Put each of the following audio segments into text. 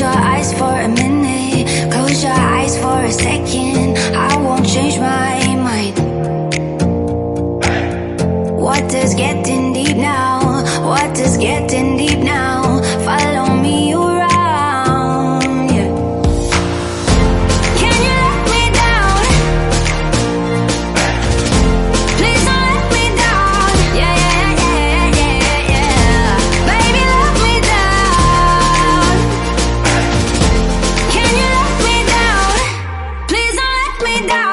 Close your eyes for a minute, close your eyes for a second. I won't change my mind. What does getting deep now? What does getting deep now? Follow me around, yeah. Can you let me down? Please don't let me down. Yeah, yeah, yeah, yeah, yeah. Baby, let me down. Can you let me down? Please don't let me down.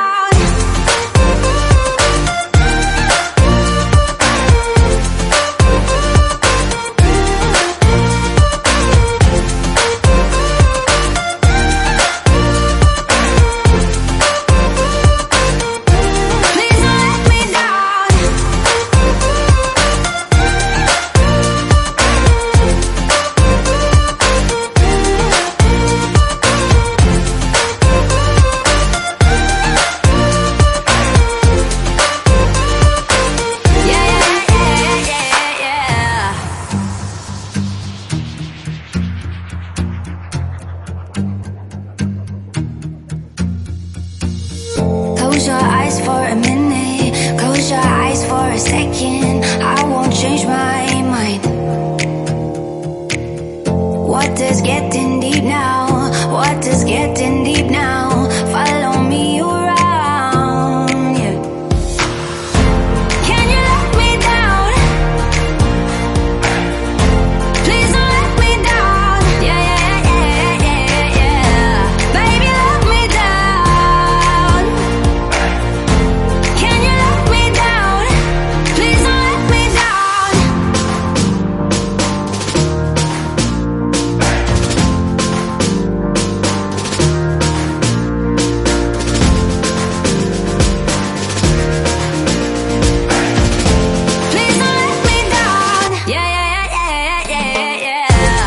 Close your eyes for a minute, close your eyes for a second. I won't change my mind. What does getting deep now? What does getting deep now? Follow me around, yeah. Can you let me down? Please don't let me down. Yeah, yeah, yeah, yeah, yeah. Baby, let me down. Can you let me down? Please don't let me down. Please don't let me down. Yeah, yeah, yeah, yeah, yeah, yeah.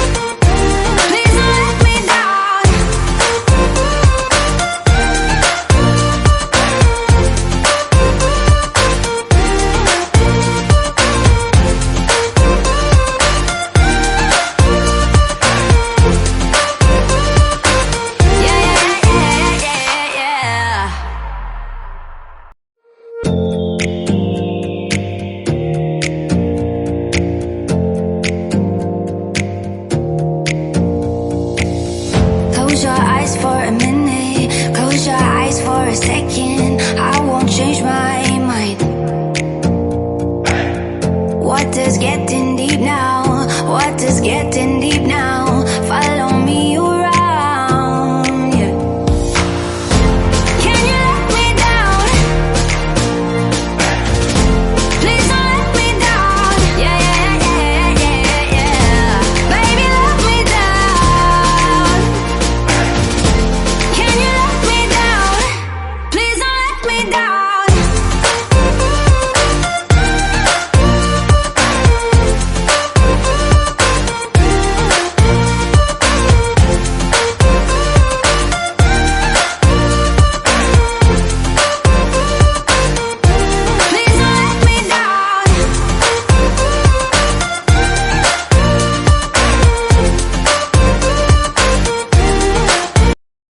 Please don't let me down. Yeah, yeah, yeah, yeah, yeah. Close your eyes for a minute, close your eyes for a second. I won't change my mind. What does getting deep now? What does getting